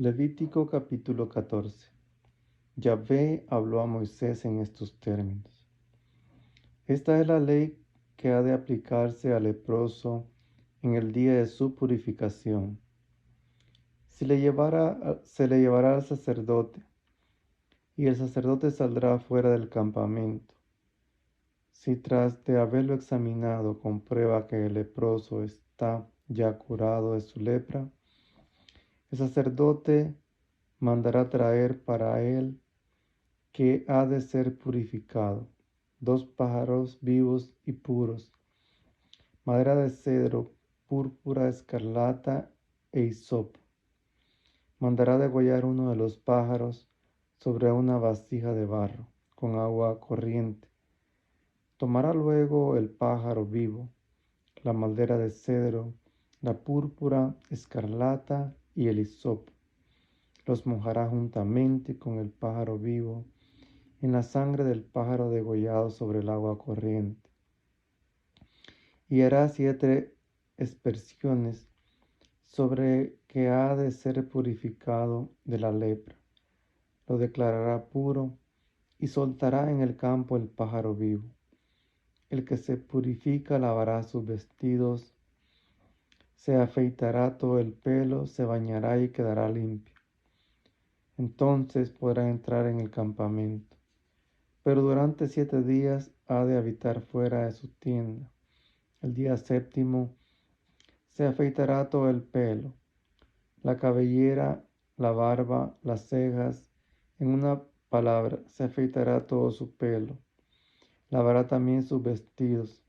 Levítico capítulo 14. Yahvé habló a Moisés en estos términos. Esta es la ley que ha de aplicarse al leproso en el día de su purificación. Se le llevará al sacerdote, y el sacerdote saldrá fuera del campamento. Si tras de haberlo examinado comprueba que el leproso está ya curado de su lepra, el sacerdote mandará traer para él, que ha de ser purificado, 2 pájaros vivos y puros, madera de cedro, púrpura, escarlata e hisopo. Mandará degollar uno de los pájaros sobre una vasija de barro, con agua corriente. Tomará luego el pájaro vivo, la madera de cedro, la púrpura, escarlata y el hisopo. Los mojará juntamente con el pájaro vivo en la sangre del pájaro degollado sobre el agua corriente. Y hará 7 aspersiones sobre que ha de ser purificado de la lepra. Lo declarará puro y soltará en el campo el pájaro vivo. El que se purifica lavará sus vestidos, se afeitará todo el pelo, se bañará y quedará limpio. Entonces podrá entrar en el campamento. Pero durante 7 días ha de habitar fuera de su tienda. El día séptimo se afeitará todo el pelo, la cabellera, la barba, las cejas. En una palabra, se afeitará todo su pelo. Lavará también sus vestidos,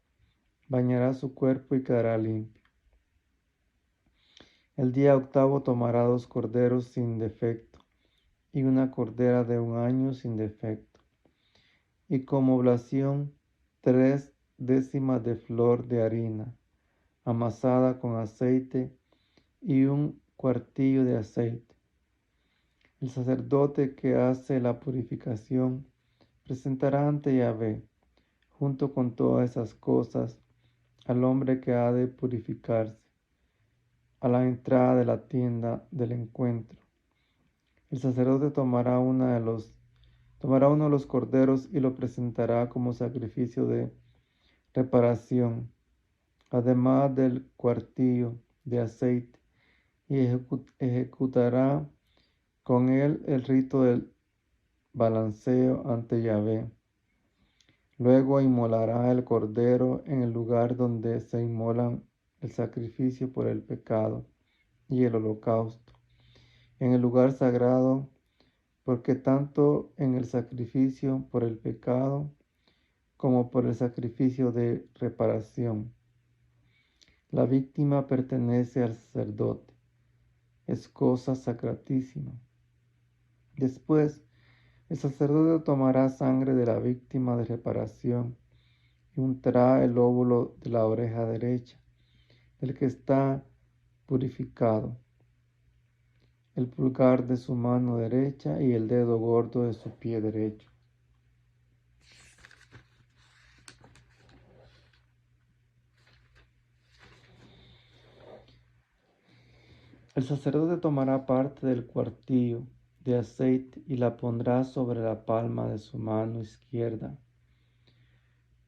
bañará su cuerpo y quedará limpio. El día octavo tomará 2 corderos sin defecto y una cordera de 1 año sin defecto. Y como oblación, 3 décimas de flor de harina, amasada con aceite, y 1 cuartillo de aceite. El sacerdote que hace la purificación presentará ante Yahvé, junto con todas esas cosas, al hombre que ha de purificarse, a la entrada de la tienda del encuentro. El sacerdote tomará uno de los corderos y lo presentará como sacrificio de reparación, además del cuartillo de aceite, y ejecutará con él el rito del balanceo ante Yahvé. Luego inmolará el cordero en el lugar donde se inmolan el sacrificio por el pecado y el holocausto, en el lugar sagrado, porque tanto en el sacrificio por el pecado como por el sacrificio de reparación, la víctima pertenece al sacerdote. Es cosa sacratísima. Después, el sacerdote tomará sangre de la víctima de reparación y untará el lóbulo de la oreja derecha del que está purificado, el pulgar de su mano derecha y el dedo gordo de su pie derecho. El sacerdote tomará parte del cuartillo de aceite y la pondrá sobre la palma de su mano izquierda.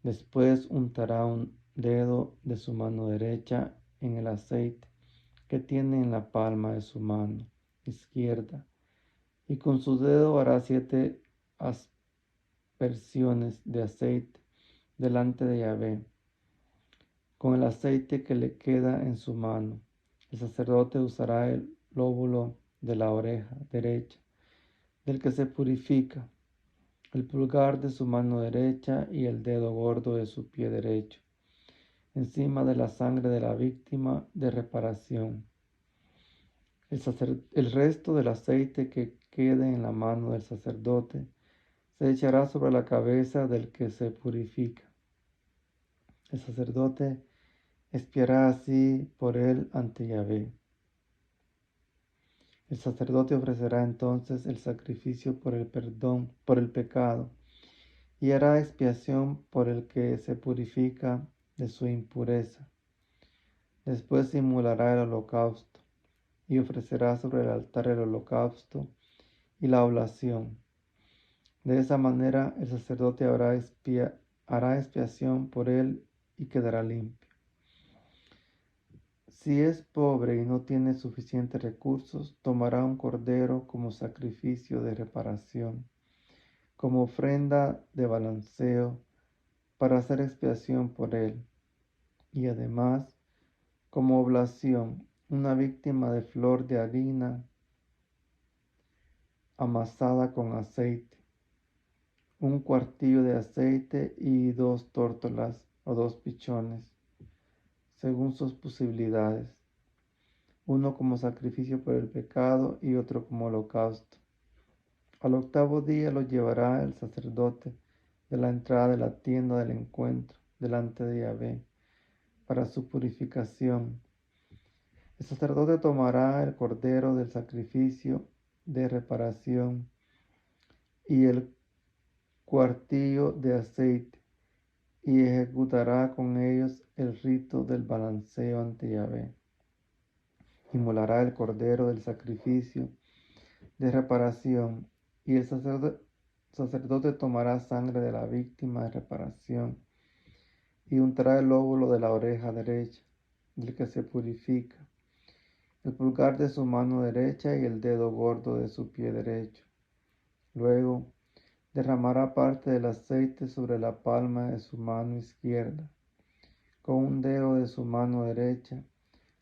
Después untará un dedo de su mano derecha en el aceite que tiene en la palma de su mano izquierda, y con su dedo hará 7 aspersiones de aceite delante de Yahvé, con el aceite que le queda en su mano. El sacerdote usará el lóbulo de la oreja derecha del que se purifica, el pulgar de su mano derecha y el dedo gordo de su pie derecho, encima de la sangre de la víctima de reparación. El resto del aceite que quede en la mano del sacerdote se echará sobre la cabeza del que se purifica. El sacerdote expiará así por él ante Yahvé. El sacerdote ofrecerá entonces el sacrificio por el perdón, por el pecado, y hará expiación por el que se purifica de su impureza. Después inmolará el holocausto y ofrecerá sobre el altar el holocausto y la oblación. De esa manera el sacerdote hará expiación por él y quedará limpio. Si es pobre y no tiene suficientes recursos, tomará un cordero como sacrificio de reparación, como ofrenda de balanceo para hacer expiación por él, y además, como oblación, una víctima de flor de harina amasada con aceite, un cuartillo de aceite y 2 tórtolas o 2 pichones, según sus posibilidades, uno como sacrificio por el pecado y otro como holocausto. Al octavo día lo llevará el sacerdote de la entrada de la tienda del encuentro delante de Yahvé para su purificación. El sacerdote tomará el cordero del sacrificio de reparación y el cuartillo de aceite y ejecutará con ellos el rito del balanceo ante Yahvé. Inmolará el cordero del sacrificio de reparación y el sacerdote tomará sangre de la víctima de reparación y untará el lóbulo de la oreja derecha del que se purifica, el pulgar de su mano derecha y el dedo gordo de su pie derecho. Luego derramará parte del aceite sobre la palma de su mano izquierda. Con un dedo de su mano derecha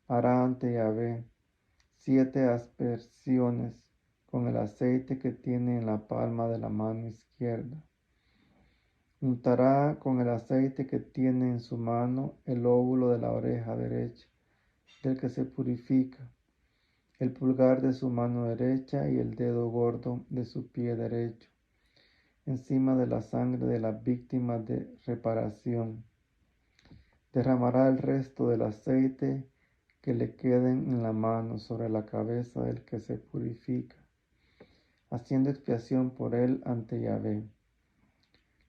hará ante Yahvé 7 aspersiones con el aceite que tiene en la palma de la mano izquierda. Untará con el aceite que tiene en su mano el lóbulo de la oreja derecha, del que se purifica, el pulgar de su mano derecha y el dedo gordo de su pie derecho, encima de la sangre de la víctima de reparación. Derramará el resto del aceite que le queden en la mano sobre la cabeza del que se purifica, haciendo expiación por él ante Yahvé.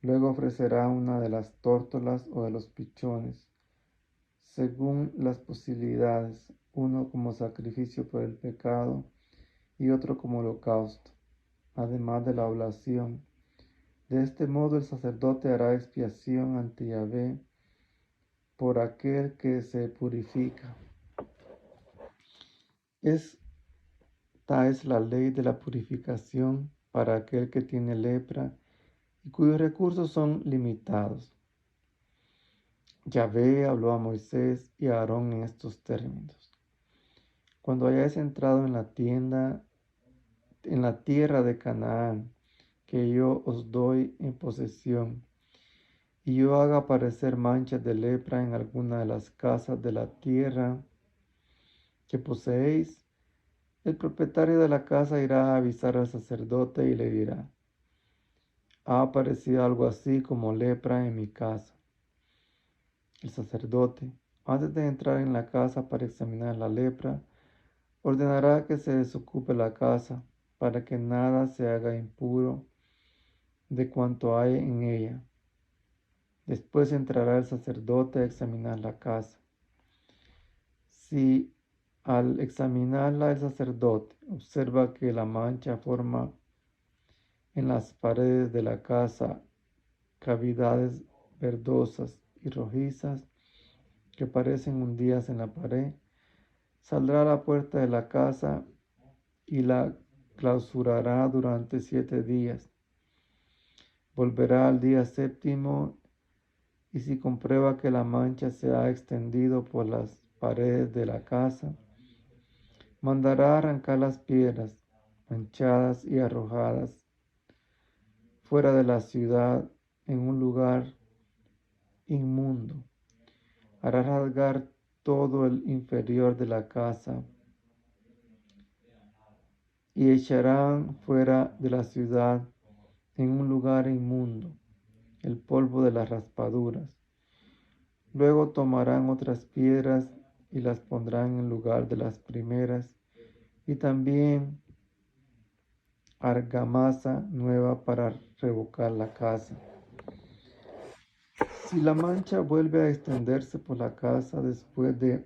Luego ofrecerá una de las tórtolas o de los pichones, según las posibilidades, uno como sacrificio por el pecado y otro como holocausto, además de la oblación. De este modo el sacerdote hará expiación ante Yahvé por aquel que se purifica. Esta es la ley de la purificación para aquel que tiene lepra y cuyos recursos son limitados. Yahvé habló a Moisés y a Aarón en estos términos: cuando hayáis entrado en la tierra de Canaán, que yo os doy en posesión, y yo haga aparecer manchas de lepra en alguna de las casas de la tierra que poseéis, el propietario de la casa irá a avisar al sacerdote y le dirá: ha aparecido algo así como lepra en mi casa. El sacerdote, antes de entrar en la casa para examinar la lepra, ordenará que se desocupe la casa para que nada se haga impuro de cuanto hay en ella. Después entrará el sacerdote a examinar la casa. Si al examinarla el sacerdote observa que la mancha forma en las paredes de la casa cavidades verdosas y rojizas que parecen hundidas en la pared, saldrá a la puerta de la casa y la clausurará durante 7 días. Volverá al día séptimo y si comprueba que la mancha se ha extendido por las paredes de la casa, mandará arrancar las piedras manchadas y arrojadas fuera de la ciudad en un lugar inmundo. Hará rasgar todo el inferior de la casa y echarán fuera de la ciudad en un lugar inmundo el polvo de las raspaduras. Luego tomarán otras piedras y las pondrán en lugar de las primeras, y también argamasa nueva para revocar la casa. Si la mancha vuelve a extenderse por la casa después de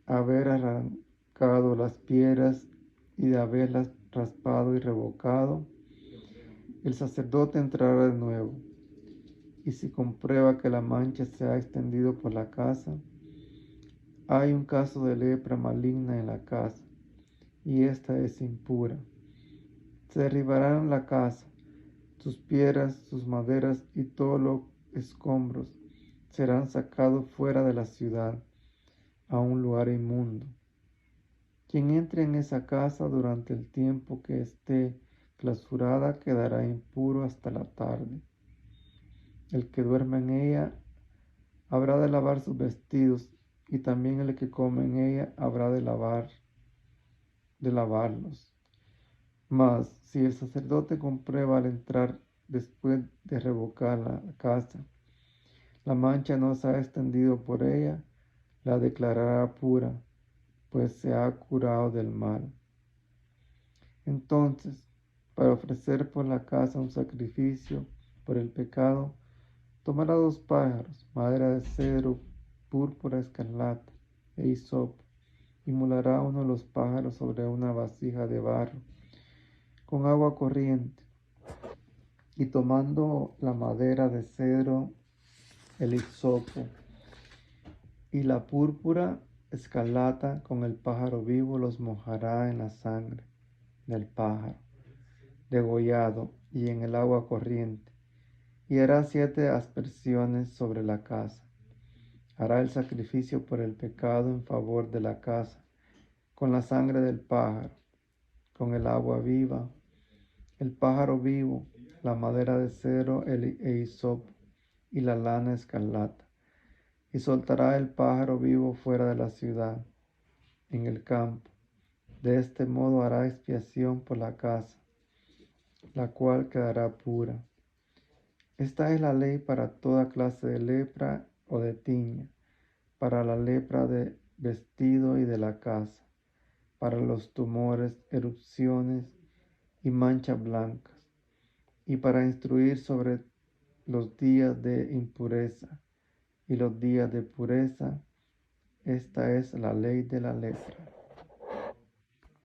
haber arrancado sacado las piedras y de haberlas raspado y revocado, el sacerdote entrará de nuevo, y si comprueba que la mancha se ha extendido por la casa, hay un caso de lepra maligna en la casa, y ésta es impura. Se derribarán la casa, sus piedras, sus maderas y todos los escombros serán sacados fuera de la ciudad, a un lugar inmundo. Quien entre en esa casa durante el tiempo que esté clausurada quedará impuro hasta la tarde. El que duerma en ella habrá de lavar sus vestidos, y también el que come en ella habrá de lavarlos. Mas si el sacerdote comprueba al entrar después de revocar la casa, la mancha no se ha extendido por ella, la declarará pura, pues se ha curado del mal. Entonces, para ofrecer por la casa un sacrificio por el pecado, tomará 2 pájaros, madera de cedro, púrpura, escarlata e hisopo, y molerá uno de los pájaros sobre una vasija de barro, con agua corriente, y tomando la madera de cedro, el hisopo y la púrpura escarlata con el pájaro vivo, los mojará en la sangre del pájaro degollado y en el agua corriente, y hará 7 aspersiones sobre la casa. Hará el sacrificio por el pecado en favor de la casa, con la sangre del pájaro, con el agua viva, el pájaro vivo, la madera de cedro e hisopo y la lana escarlata, y soltará el pájaro vivo fuera de la ciudad, en el campo. De este modo hará expiación por la casa, la cual quedará pura. Esta es la ley para toda clase de lepra o de tiña, para la lepra de vestido y de la casa, para los tumores, erupciones y manchas blancas, y para instruir sobre los días de impureza y los días de pureza. Esta es la ley de la lepra.